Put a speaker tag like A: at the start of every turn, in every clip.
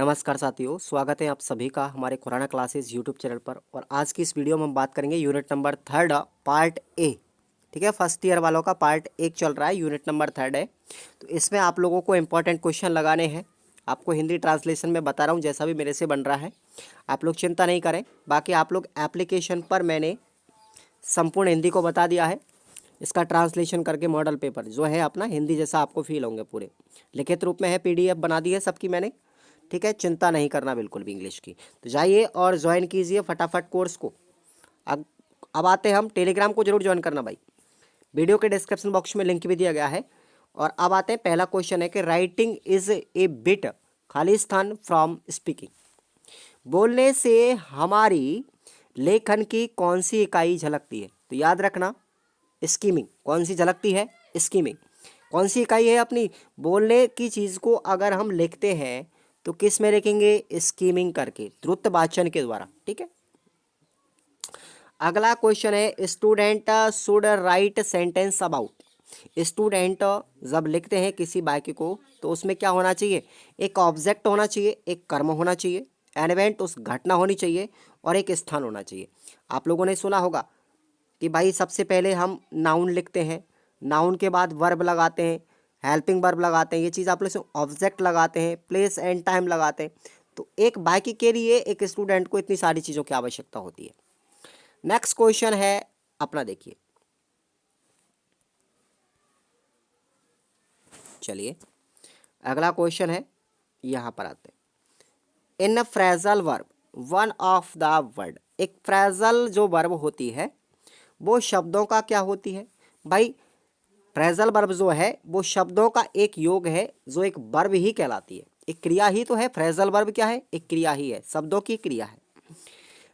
A: नमस्कार साथियों, स्वागत है आप सभी का हमारे खुराना क्लासेस यूट्यूब चैनल पर। और आज की इस वीडियो में हम बात करेंगे यूनिट नंबर 3 पार्ट ए। ठीक है, फर्स्ट ईयर वालों का पार्ट 1 चल रहा है, यूनिट नंबर 3 है। तो इसमें आप लोगों को इंपॉर्टेंट क्वेश्चन लगाने हैं। आपको हिंदी ट्रांसलेशन में बता रहा हूँ, जैसा भी मेरे से बन रहा है आप लोग चिंता नहीं करें। बाकी आप लोग एप्लीकेशन पर मैंने संपूर्ण हिंदी को बता दिया है, इसका ट्रांसलेशन करके मॉडल पेपर जो है अपना हिंदी जैसा आपको फील होंगे, पूरे लिखित रूप में है, PDF बना दी है सबकी मैंने। ठीक है, चिंता नहीं करना बिल्कुल भी इंग्लिश की। तो जाइए और ज्वाइन कीजिए फटाफट कोर्स को। अब आते हैं हम, टेलीग्राम को जरूर ज्वाइन करना भाई, वीडियो के डिस्क्रिप्शन बॉक्स में लिंक भी दिया गया है। और अब आते हैं, पहला क्वेश्चन है कि राइटिंग इज ए बिट खाली स्थान फ्रॉम स्पीकिंग। बोलने से हमारी लेखन की कौन सी इकाई झलकती है? तो याद रखना, स्कीमिंग। कौन सी झलकती है? स्कीमिंग। कौन सी इकाई है अपनी? बोलने की चीज़ को अगर हम लिखते हैं तो किस में लिखेंगे? स्कीमिंग करके, द्रुत वाचन के द्वारा। ठीक है, अगला क्वेश्चन है student should write sentence about. Student जब लिखते हैं किसी वाक्य को तो उसमें क्या होना चाहिए? एक ऑब्जेक्ट होना चाहिए, एक कर्म होना चाहिए, एन इवेंट उस घटना होनी चाहिए, और एक स्थान होना चाहिए। आप लोगों ने सुना होगा कि भाई सबसे पहले हम नाउन लिखते हैं, नाउन के बाद वर्ब लगाते हैं, हेल्पिंग वर्ब लगाते हैं, ये चीज़ आप लोग से ऑब्जेक्ट लगाते हैं, प्लेस एंड टाइम लगाते हैं। तो एक वाक्य के लिए एक स्टूडेंट को इतनी सारी चीज़ों की आवश्यकता होती है। नेक्स्ट क्वेश्चन है अपना, देखिए, चलिए अगला क्वेश्चन है, यहाँ पर आते हैं। In phrasal verb one of the word. एक फ्रेजल जो वर्ब होती है वो शब्दों का क्या होती है भाई? फ्रेजल वर्ब जो है वो शब्दों का एक योग है, जो एक वर्ब ही कहलाती है, एक क्रिया ही तो है। फ्रेजल वर्ब क्या है? एक क्रिया ही है, शब्दों की क्रिया है।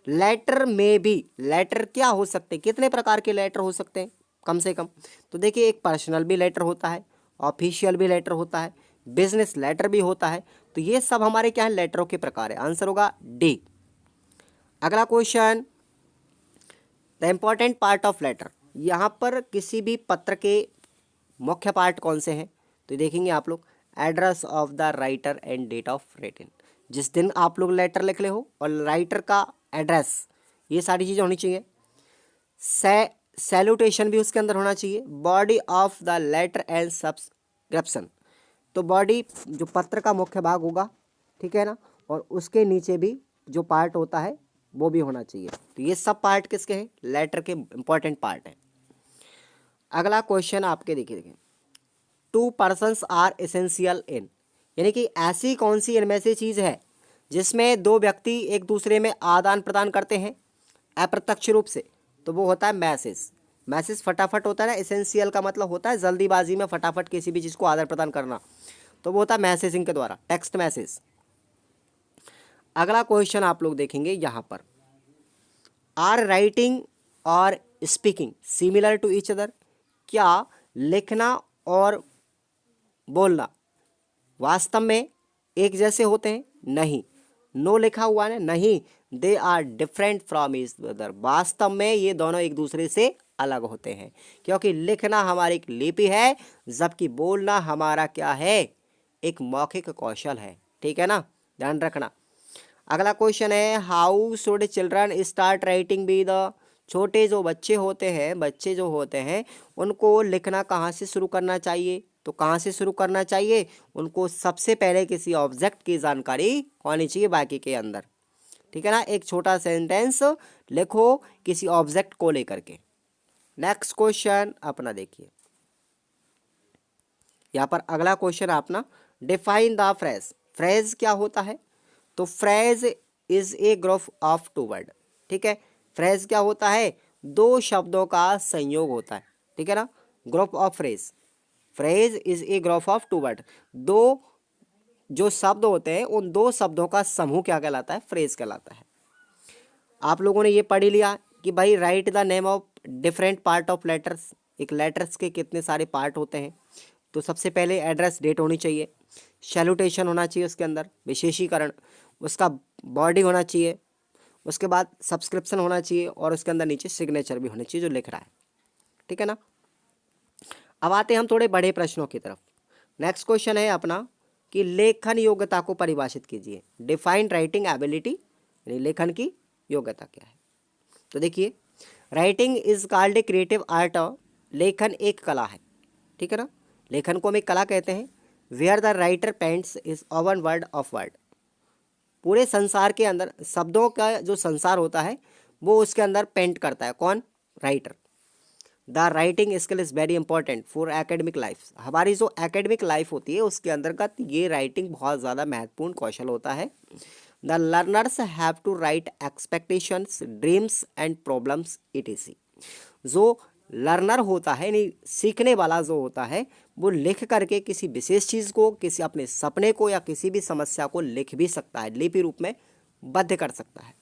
A: लेटर में भी, लेटर क्या हो सकते हैं? कितने प्रकार के लेटर हो सकते हैं कम से कम? तो देखिए, एक पर्सनल भी लेटर होता है, ऑफिशियल भी लेटर होता है, बिजनेस लेटर भी होता है। तो ये सब हमारे क्या है? लेटरों के प्रकार है। आंसर होगा डी। अगला question, the important part of letter. यहाँ पर किसी भी पत्र के मुख्य पार्ट कौन से हैं? तो देखेंगे आप लोग, address of the writer and date of written. जिस दिन आप लोग लेटर लिख ले हो और राइटर का एड्रेस, ये सारी चीज़ें होनी चाहिए। सैल्यूटेशन भी उसके अंदर होना चाहिए। Body of the letter and subscription, तो बॉडी जो पत्र का मुख्य भाग होगा, ठीक है ना, और उसके नीचे भी जो पार्ट होता है वो भी होना चाहिए। तो ये सब पार्ट किसके हैं? लेटर के इंपॉर्टेंट पार्ट हैं। अगला क्वेश्चन आपके देखिए, two persons are essential in, यानी कि ऐसी कौन सी इनमें से चीज़ है जिसमें दो व्यक्ति एक दूसरे में आदान प्रदान करते हैं अप्रत्यक्ष रूप से? तो वो होता है मैसेज। मैसेज फटाफट होता है ना, एसेंशियल का मतलब होता है जल्दीबाजी में फटाफट किसी भी चीज़ को आदान प्रदान करना, तो वो होता है मैसेजिंग के द्वारा, टेक्स्ट मैसेज। अगला क्वेश्चन आप लोग देखेंगे यहाँ पर, आर राइटिंग और speaking similar to each other. क्या लिखना और बोलना वास्तव में एक जैसे होते हैं? नहीं। नो लिखा हुआ है नहीं, they are different from each other. वास्तव में ये दोनों एक दूसरे से अलग होते हैं, क्योंकि लिखना हमारी एक लिपि है, जबकि बोलना हमारा क्या है? एक मौखिक कौशल है। ठीक है ना, ध्यान रखना। अगला क्वेश्चन है, how should children start writing be the. छोटे जो बच्चे होते हैं, बच्चे जो होते हैं, उनको लिखना कहाँ से शुरू करना चाहिए? तो कहाँ से शुरू करना चाहिए? उनको सबसे पहले किसी ऑब्जेक्ट की जानकारी होनी चाहिए वाक्य के अंदर। ठीक है ना, एक छोटा सेंटेंस लिखो किसी ऑब्जेक्ट को लेकर के। नेक्स्ट क्वेश्चन अपना देखिए, यहाँ पर अगला क्वेश्चन अपना, डिफाइन द फ्रेज। फ्रेज क्या होता है? तो phrase is a group of two word. ठीक है, फ्रेज क्या होता है? दो शब्दों का संयोग होता है। ठीक है ना, group of phrase. Phrase is a group of two word. दो जो शब्द होते हैं, उन दो शब्दों का समूह क्या कहलाता है? फ्रेज कहलाता है। आप लोगों ने ये पढ़ ही लिया कि भाई right the name of different part of letters. एक लेटर्स के कितने सारे पार्ट होते हैं? तो सबसे पहले एड्रेस डेट होनी चाहिए, सैल्यूटेशन होना चाहिए उसके अंदर, विशेषीकरण, उसका बॉडी होना चाहिए, उसके बाद सब्सक्रिप्शन होना चाहिए, और उसके अंदर नीचे सिग्नेचर भी होना चाहिए जो लिख रहा है। ठीक है ना। अब आते हैं हम थोड़े बड़े प्रश्नों की तरफ। नेक्स्ट क्वेश्चन है अपना, कि लेखन योग्यता को परिभाषित कीजिए। डिफाइन राइटिंग एबिलिटी, यानी लेखन की योग्यता क्या है। तो देखिए, writing is called a creative art. लेखन एक कला है, ठीक है ना, लेखन को हम एक कला कहते हैं। Where the writer paints is own word of word, पूरे संसार के अंदर शब्दों का जो संसार होता है वो उसके अंदर पेंट करता है, कौन, writer. The writing skill is very important for academic life, हमारी जो एकेडमिक लाइफ होती है उसके अंतर्गत ये राइटिंग बहुत ज़्यादा महत्वपूर्ण कौशल होता है। The learners have to write expectations, dreams and problems etc। जो लर्नर होता है, यानी सीखने वाला जो होता है, वो लिख करके किसी विशेष चीज़ को, किसी अपने सपने को या किसी भी समस्या को लिख भी सकता है, लिपि रूप में बद्ध कर सकता है।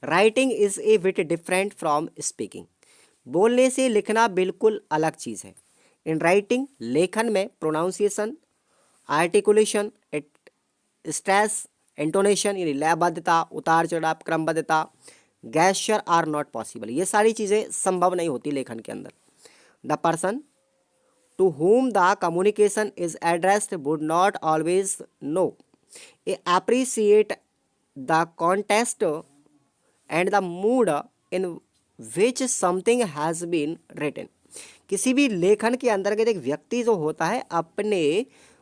A: Writing is a bit different from speaking, बोलने से लिखना बिल्कुल अलग चीज़ है। इन राइटिंग, लेखन में प्रोनाउंसिएशन, आर्टिकुलेशन, स्ट्रेस, इंटोनेशन यानी लयबद्धता, उतार चढ़ाव, क्रमबद्धता, गैस्चर आर नॉट पॉसिबल, ये सारी चीज़ें संभव नहीं होती लेखन के अंदर। The person to whom the communication is addressed would not always know, appreciate the context and the mood in which something has been written। किसी भी लेखन के अंतर्गत एक व्यक्ति जो होता है अपने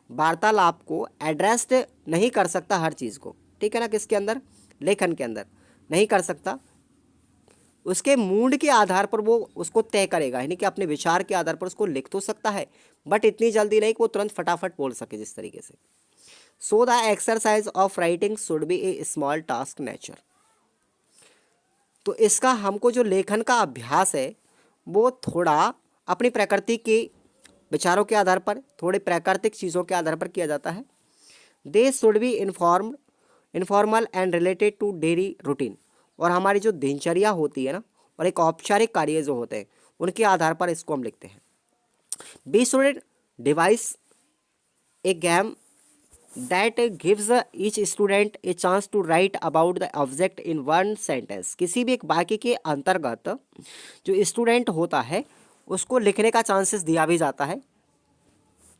A: वार्तालाप को एड्रेस्ड नहीं कर सकता हर चीज़ को, ठीक है ना, किसके अंदर, लेखन के अंदर नहीं कर सकता। उसके मूड के आधार पर वो उसको तय करेगा, यानी कि अपने विचार के आधार पर उसको लिख तो सकता है, बट इतनी जल्दी नहीं कि वो तुरंत फटाफट बोल सके जिस तरीके से। So the exercise of writing should be A small task nature. तो इसका हमको जो लेखन का अभ्यास है वो थोड़ा अपनी प्रकृति के विचारों के आधार पर, थोड़े प्राकृतिक चीज़ों के आधार पर किया जाता है। They should be informal and related to daily routine, और हमारी जो दिनचर्या होती है ना, और एक औपचारिक कार्य जो होते हैं उनके आधार पर इसको हम लिखते हैं। We should devise a game that gives each student a chance to write about the object in one sentence. किसी भी एक वाक्य के अंतर्गत जो स्टूडेंट होता है उसको लिखने का चांसेस दिया भी जाता है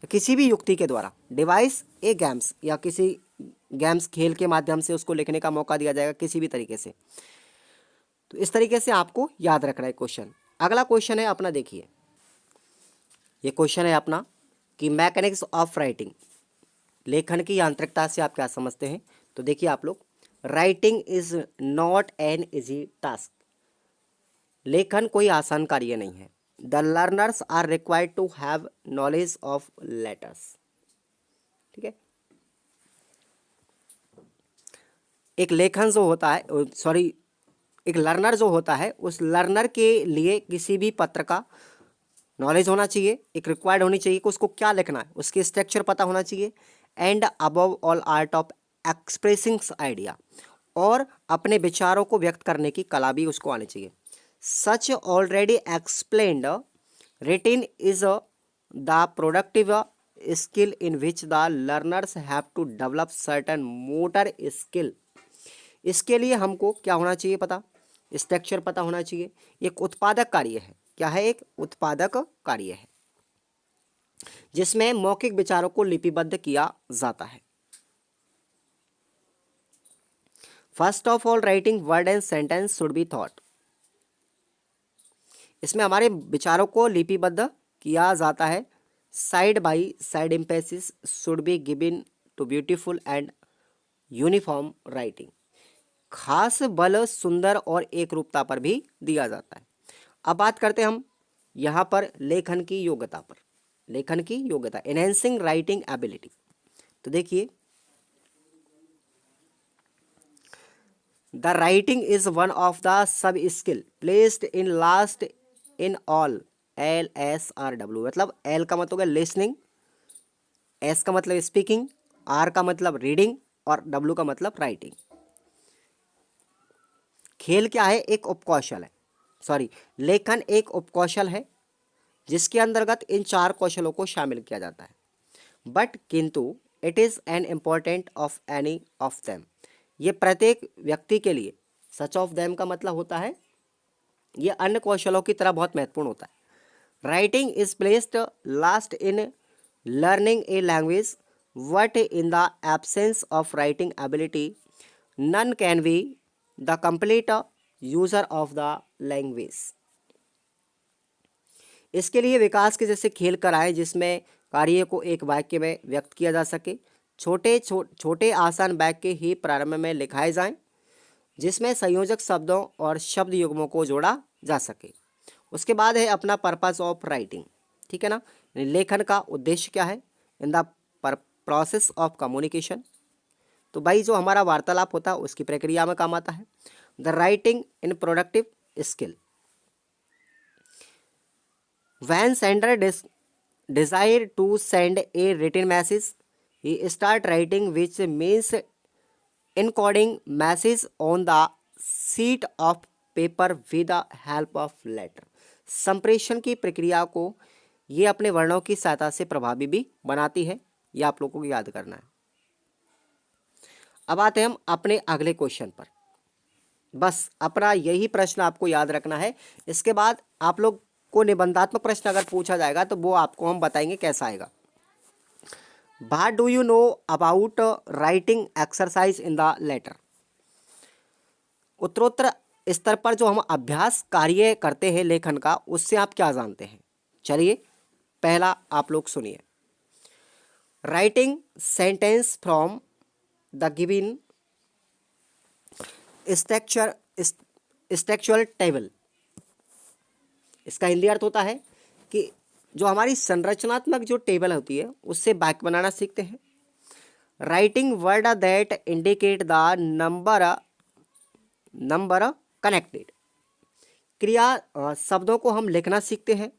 A: किसी भी युक्ति के द्वारा। डिवाइस ए गेम्स, या किसी गेम्स खेल के माध्यम से उसको लिखने का मौका दिया जाएगा किसी भी तरीके से। तो इस तरीके से आपको याद रखना है क्वेश्चन। अगला क्वेश्चन है अपना, देखिए ये क्वेश्चन है अपना कि मैकेनिक्स ऑफ राइटिंग, लेखन की यांत्रिकता से आप क्या समझते हैं। तो देखिए आप लोग, writing is not an easy task, लेखन कोई आसान कार्य नहीं है। The learners are required to have knowledge of letters, ठीक है। एक लेखन जो होता है, सॉरी, एक लर्नर जो होता है, उस लर्नर के लिए किसी भी पत्र का नॉलेज होना चाहिए, एक रिक्वायर्ड होनी चाहिए कि उसको क्या लिखना है, उसकी स्ट्रक्चर पता होना चाहिए। And above all art of expressing idea, और अपने विचारों को व्यक्त करने की कला भी उसको आनी चाहिए। Such already explained, writing is the productive skill in which the learners have to develop certain motor skill. इसके लिए हमको क्या होना चाहिए पता, स्ट्रक्चर पता होना चाहिए। एक उत्पादक कार्य है, क्या है, एक उत्पादक कार्य है जिसमें मौखिक विचारों को लिपिबद्ध किया जाता है। First of all writing word and sentence should be thought, इसमें हमारे विचारों को लिपिबद्ध किया जाता है। Side by side emphasis should be given to beautiful and uniform writing, खास बल सुंदर और एक रूपता पर भी दिया जाता है। अब बात करते हैं हम यहाँ पर लेखन की योग्यता पर, लेखन की योग्यता, एनहेंसिंग राइटिंग एबिलिटी। तो देखिए, the writing is one of the sub skill placed in last in all LSRW, मतलब L का मतलब है लिसनिंग, S का मतलब स्पीकिंग, R का मतलब रीडिंग और W का मतलब राइटिंग। खेल क्या है, एक उपकौशल है, सॉरी, लेखन एक उपकौशल है जिसके अंतर्गत इन 4 कौशलों को शामिल किया जाता है। बट किंतु it is an important of any of them, ये प्रत्येक व्यक्ति के लिए, सच ऑफ देम का मतलब होता है ये अन्य कौशलों की तरह बहुत महत्वपूर्ण होता है। Writing is placed last in learning a language what in the absence of writing ability none can be the complete user of the language। इसके लिए विकास के जैसे खेल कराएं जिसमें कार्य को एक वाक्य में व्यक्त किया जा सके। छोटे आसान वाक्य ही प्रारंभ में लिखाए जाएं जिसमें संयोजक शब्दों और शब्द युग्मों को जोड़ा जा सके। उसके बाद है अपना पर्पस ऑफ राइटिंग, ठीक है ना, लेखन का उद्देश्य क्या है। In the process of communication, तो भाई जो हमारा वार्तालाप होता है उसकी प्रक्रिया में काम आता है। The writing in productive skill, when sender desire to send a written message he start writing, which means encoding message on the sheet of paper with the help of letter। संप्रेषण की प्रक्रिया को ये अपने वर्णों की सहायता से प्रभावी भी बनाती है, ये आप लोगों को याद करना है। अब आते हैं हम अपने अगले क्वेश्चन पर। बस अपना यही प्रश्न आपको याद रखना है। इसके बाद आप लोग को निबंधात्मक प्रश्न अगर पूछा जाएगा तो वो आपको हम बताएंगे कैसा आएगा। What do you know about writing exercise in the letter. उत्तरोत्तर स्तर पर जो हम अभ्यास कार्य करते हैं लेखन का, उससे आप क्या जानते हैं। चलिए पहला आप लोग सुनिए। Writing sentence from the given structural table. इसका हिंदी अर्थ होता है कि जो हमारी संरचनात्मक जो टेबल होती है उससे वाक्य बनाना सीखते हैं। Writing word that indicate the number connected, क्रिया शब्दों को हम लिखना सीखते हैं।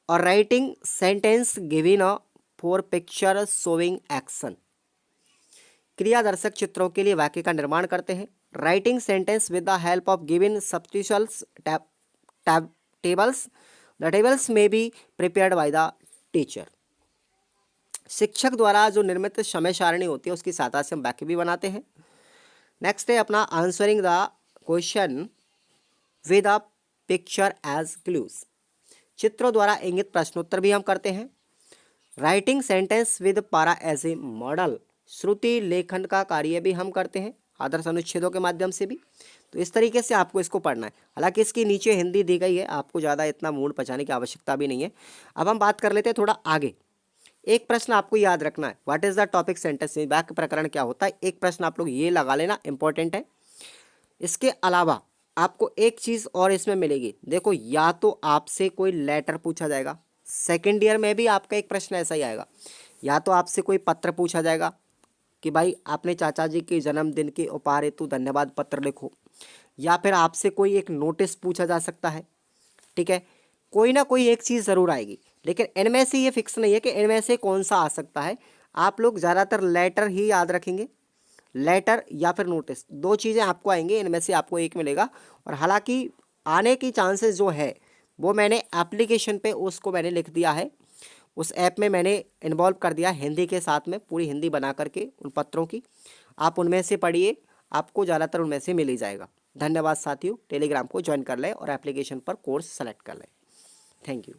A: और writing sentence given for picture showing action, क्रियादर्शक चित्रों के लिए वाक्य का निर्माण करते हैं। Writing sentence with the help of given substitutions tables, the tables may be prepared by the teacher। शिक्षक द्वारा जो निर्मित समय सारणी होती है उसकी सहायता से हम वाक्य भी बनाते हैं। नेक्स्ट है अपना answering the question with a picture as clues, चित्रों द्वारा इंगित प्रश्नोत्तर भी हम करते हैं। Writing sentence with para as a model, श्रुति लेखन का कार्य भी हम करते हैं आदर्श अनुच्छेदों के माध्यम से भी। तो इस तरीके से आपको इसको पढ़ना है। हालांकि इसकी नीचे हिंदी दी गई है, आपको ज़्यादा इतना मूड पचाने की आवश्यकता भी नहीं है। अब हम बात कर लेते हैं थोड़ा आगे। एक प्रश्न आपको याद रखना है, what is the topic sentence, वाक्य प्रकरण क्या होता है। एक प्रश्न आप लोग ये लगा लेना, इंपॉर्टेंट है। इसके अलावा आपको एक चीज़ और इसमें मिलेगी, देखो या तो आपसे कोई लेटर पूछा जाएगा, सेकेंड ईयर में भी आपका एक प्रश्न ऐसा ही आएगा, या तो आपसे कोई पत्र पूछा जाएगा कि भाई आपने चाचा जी के जन्मदिन के उपहार हेतु धन्यवाद पत्र लिखो, या फिर आपसे कोई एक नोटिस पूछा जा सकता है, ठीक है। कोई ना कोई एक चीज़ ज़रूर आएगी, लेकिन इनमें से ये फिक्स नहीं है कि इनमें से कौन सा आ सकता है। आप लोग ज़्यादातर लेटर ही याद रखेंगे, लेटर या फिर नोटिस, दो चीज़ें आपको आएंगी, इनमें से आपको एक मिलेगा। और हालांकि आने की चांसेस जो है वो मैंने एप्लीकेशन पे उसको मैंने लिख दिया है, उस ऐप में मैंने इन्वॉल्व कर दिया हिंदी के साथ में, पूरी हिंदी बना करके उन पत्रों की। आप उनमें से पढ़िए, आपको ज़्यादातर उनमें से मिल ही जाएगा। धन्यवाद साथियों, टेलीग्राम को ज्वाइन कर लें और एप्लीकेशन पर कोर्स सेलेक्ट कर लें। Thank you.